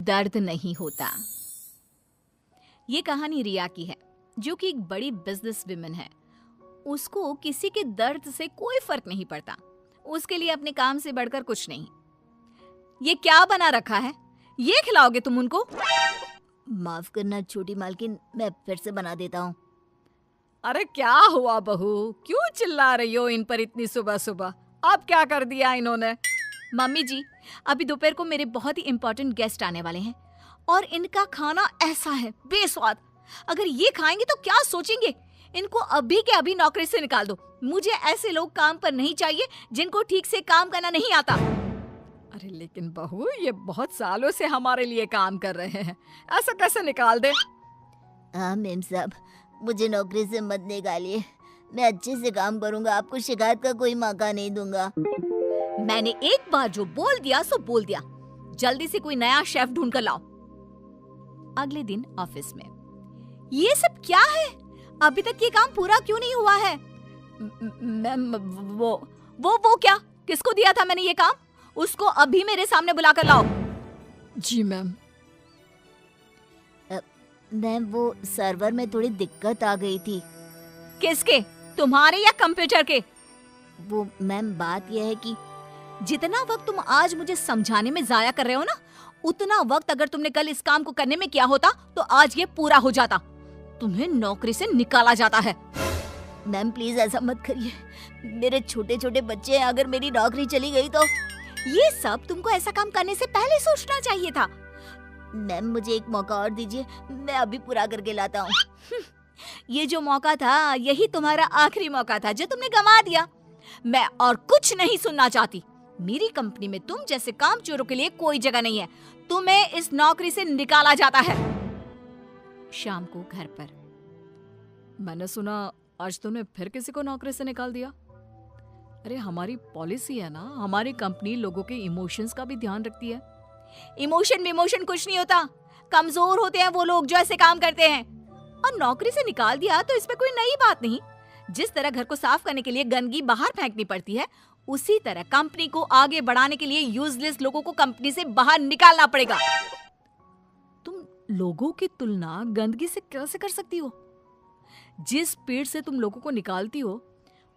दर्द नहीं होता। ये कहानी रिया की है, जो कि एक बड़ी बिजनेस विमेन है। उसको किसी के दर्द से कोई फर्क नहीं पड़ता। उसके लिए अपने काम से बढ़कर कुछ नहीं। ये क्या बना रखा है? ये खिलाओगे तुम उनको? माफ करना छोटी मालकिन, मैं फिर से बना देता हूँ। अरे क्या हुआ बहू, क्यों चिल्ला रही हो इन पर इतनी सुबह सुबह? अब क्या कर दिया इन्होंने? मम्मी जी, अभी दोपहर को मेरे बहुत ही इंपॉर्टेंट गेस्ट आने वाले हैं और इनका खाना ऐसा है बेस्वाद। अगर ये खाएंगे तो क्या सोचेंगे? इनको अभी के अभी नौकरी से निकाल दो। मुझे ऐसे लोग काम पर नहीं चाहिए जिनको ठीक से काम करना नहीं आता। अरे लेकिन बहू, ये बहुत सालों से हमारे लिए काम कर रहे हैं, ऐसा कैसे निकाल दे? हाँ मेम साहब, मुझे नौकरी से मत निकालिए। मैं अच्छे से काम करूंगा, आपको शिकायत का कोई मौका नहीं दूंगा। मैंने एक बार जो बोल दिया सो बोल दिया। जल्दी से कोई नया शेफ ढूंढ कर लाओ। अगले दिन ऑफिस में, ये सब क्या है? अभी तक ये काम पूरा क्यों नहीं हुआ है? मैम, वो क्या? किसको दिया था मैंने ये काम? उसको अभी मेरे सामने बुलाकर लाओ। जी मैम। मैम, वो सर्वर में थोड़ी दिक्कत आ गई थी। किसके? तुम्हारे या कंप्यूटर के? वो मैम, बात यह है कि जितना वक्त तुम आज मुझे समझाने में जाया कर रहे हो ना, उतना वक्त अगर तुमने कल इस काम को करने में किया होता तो आज ये पूरा हो जाता। तुम्हें नौकरी से निकाला जाता है। मैम प्लीज ऐसा मत करिए, मेरे छोटे छोटे बच्चे हैं, अगर मेरी नौकरी चली गई तो। ये सब तुमको ऐसा काम करने से पहले सोचना चाहिए था। मैम मुझे एक मौका और दीजिए, मैं अभी पूरा करके लाता हूँ। ये जो मौका था, यही तुम्हारा आखिरी मौका था जो तुमने गंवा दिया। मैं और कुछ नहीं सुनना चाहती। मेरी कंपनी में तुम जैसे कामचोरों के लिए कोई जगह नहीं है। तुम्हें इस नौकरी से निकाला जाता है। शाम को घर पर, मैंने सुना आज तुमने फिर किसी को नौकरी से निकाल दिया। अरे हमारी पॉलिसी है ना, हमारी कंपनी लोगों के इमोशंस का भी ध्यान रखती है। इमोशन कुछ नहीं होता। कमजोर होते हैं वो लोग जो ऐसे काम करते हैं। और नौकरी से निकाल दिया तो इसमें कोई नई बात नहीं। जिस तरह घर को साफ करने के लिए गंदगी बाहर फेंकनी पड़ती है, उसी तरह कंपनी को आगे बढ़ाने के लिए यूजलेस लोगों को कंपनी से बाहर निकालना पड़ेगा। तुम लोगों की तुलना गंदगी से कैसे कर सकती हो? जिस स्पीड से तुम लोगों को निकालती हो,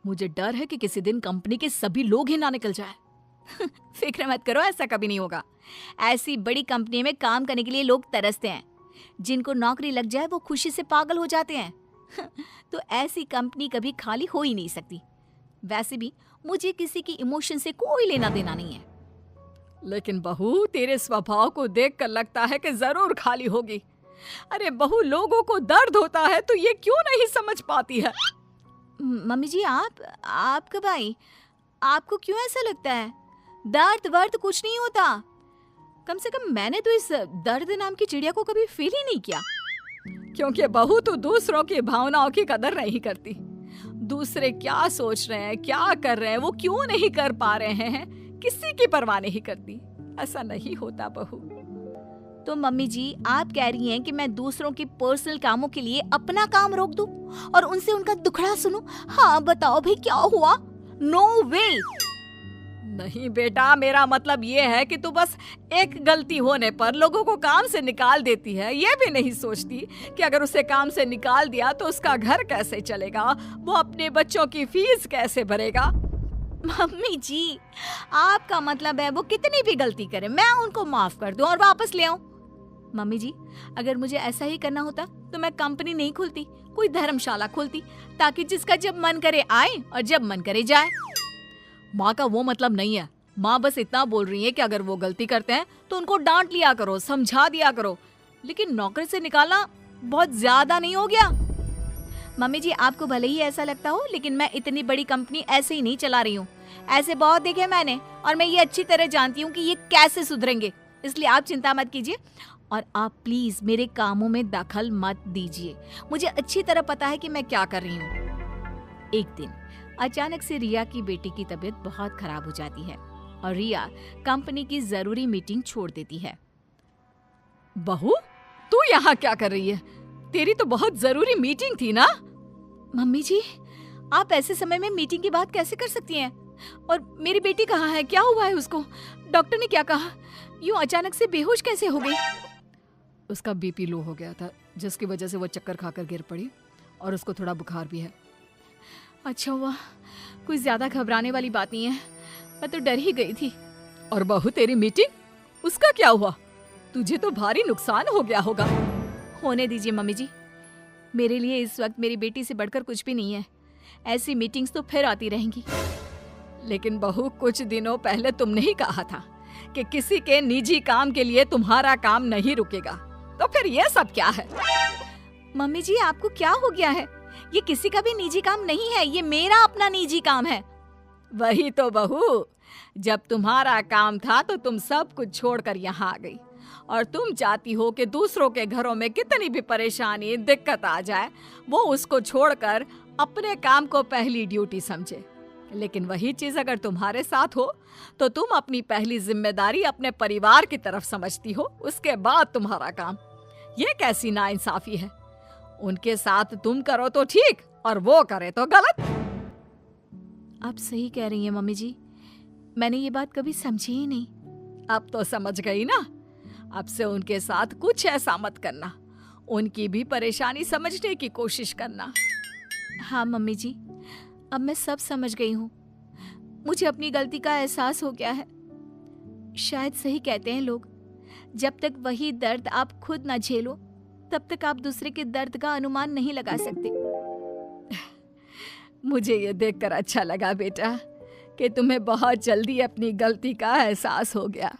मुझे डर है कि किसी दिन कंपनी के सभी लोग ही ना निकल जाए। फिक्र मत करो, ऐसा कभी नहीं होगा। ऐसी बड़ी कंपनी में काम करने के लिए लोग तरसते हैं। जिनको नौकरी लग जाए वो खुशी से पागल हो जाते हैं। तो ऐसी कंपनी कभी खाली हो ही नहीं सकती। वैसे भी मुझे किसी की इमोशन से कोई लेना देना नहीं है। लेकिन बहू, तेरे स्वभाव को देखकर लगता है कि जरूर खाली होगी। अरे बहू, लोगों को दर्द होता है तो ये क्यों नहीं समझ पाती है? मम्मी जी, आप कब आई? आपको क्यों ऐसा लगता है? दर्द वर्द कुछ नहीं होता। कम से कम मैंने तो इस दर्द नाम की चिड़िया को कभी फील ही नहीं किया। क्योंकि बहू तो दूसरों की भावनाओं की कदर नहीं करती। दूसरे क्या सोच रहे हैं, क्या कर रहे हैं, वो क्यों नहीं कर पा रहे हैं, किसी की परवाह नहीं करती। ऐसा नहीं होता बहू। तो मम्मी जी, आप कह रही हैं कि मैं दूसरों के पर्सनल कामों के लिए अपना काम रोक दूं और उनसे उनका दुखड़ा सुनूं? हाँ बताओ भाई, क्या हुआ? नो वे। नहीं बेटा, मेरा मतलब ये है कि तू बस एक गलती होने पर लोगों को काम से निकाल देती है। ये भी नहीं सोचती कि अगर उसे काम से निकाल दिया तो उसका घर कैसे चलेगा, वो अपने बच्चों की फीस कैसे भरेगा। मम्मी जी, आपका मतलब है वो कितनी भी गलती करे मैं उनको माफ कर दूं और वापस ले आऊं? मम्मी जी, अगर मुझे ऐसा ही करना होता तो मैं कंपनी नहीं खोलती, कोई धर्मशाला खोलती, ताकि जिसका जब मन करे आए और जब मन करे जाए। माँ का वो मतलब नहीं है। माँ बस इतना बोल रही है कि अगर वो गलती करते हैं तो उनको डांट लिया करो, समझा दिया करो। लेकिन नौकरी से निकालना बहुत ज्यादा नहीं हो गया? मम्मी जी, आपको भले ही ऐसा लगता हो, लेकिन मैं इतनी बड़ी कंपनी ऐसे ही नहीं चला रही हूँ। ऐसे बहुत देखे मैंने और मैं ये अच्छी तरह जानती हूँ कि ये कैसे सुधरेंगे। इसलिए आप चिंता मत कीजिए और आप प्लीज मेरे कामों में दखल मत दीजिए। मुझे अच्छी तरह पता है कि मैं क्या कर रही हूँ। एक दिन अचानक से रिया की बेटी की तबीयत बहुत खराब हो जाती है और रिया कंपनी की जरूरी मीटिंग छोड़ देती है। बहू, तू यहाँ क्या कर रही है? तेरी तो बहुत जरूरी मीटिंग थी ना? मम्मी जी, आप ऐसे समय में मीटिंग की बात कैसे कर सकती हैं? और मेरी बेटी कहाँ है? क्या हुआ है उसको? डॉक्टर ने क्या कहा? यूं अचानक से बेहोश कैसे हो गई? उसका बीपी लो हो गया था, जिसकी वजह से वो चक्कर खाकर गिर पड़ी और उसको थोड़ा बुखार भी है। अच्छा हुआ, कोई ज्यादा घबराने वाली बात नहीं है, मैं तो डर ही गई थी। और बहू तेरी मीटिंग, उसका क्या हुआ? तुझे तो भारी नुकसान हो गया होगा। होने दीजिए मम्मी जी, मेरे लिए इस वक्त मेरी बेटी से बढ़कर कुछ भी नहीं है। ऐसी मीटिंग्स तो फिर आती रहेंगी। लेकिन बहू, कुछ दिनों पहले तुमने ही कहा था कि किसी के निजी काम के लिए तुम्हारा काम नहीं रुकेगा, तो फिर ये सब क्या है? मम्मी जी, आपको क्या हो गया है? ये किसी का भी निजी काम नहीं है, ये मेरा अपना निजी काम है। वही तो बहू, जब तुम्हारा काम था तो तुम सब कुछ छोड़कर यहाँ आ गई, और तुम चाहती हो कि दूसरों के घरों में कितनी भी परेशानी दिक्कत आ जाए, वो उसको छोड़कर अपने काम को पहली ड्यूटी समझे। लेकिन वही चीज अगर तुम्हारे साथ हो तो तुम अपनी पहली जिम्मेदारी अपने परिवार की तरफ समझती हो, उसके बाद तुम्हारा काम। ये कैसी नाइंसाफी है? उनके साथ तुम करो तो ठीक और वो करे तो गलत। आप सही कह रही हैं मम्मी जी, मैंने ये बात कभी समझी ही नहीं। अब तो समझ गई ना? अब से उनके साथ कुछ ऐसा मत करना, उनकी भी परेशानी समझने की कोशिश करना। हाँ मम्मी जी, अब मैं सब समझ गई हूँ। मुझे अपनी गलती का एहसास हो गया है। शायद सही कहते हैं लोग, जब तक वही दर्द आप खुद ना झेलो तब तक आप दूसरे के दर्द का अनुमान नहीं लगा सकते। मुझे ये देखकर अच्छा लगा बेटा कि तुम्हें बहुत जल्दी अपनी गलती का एहसास हो गया।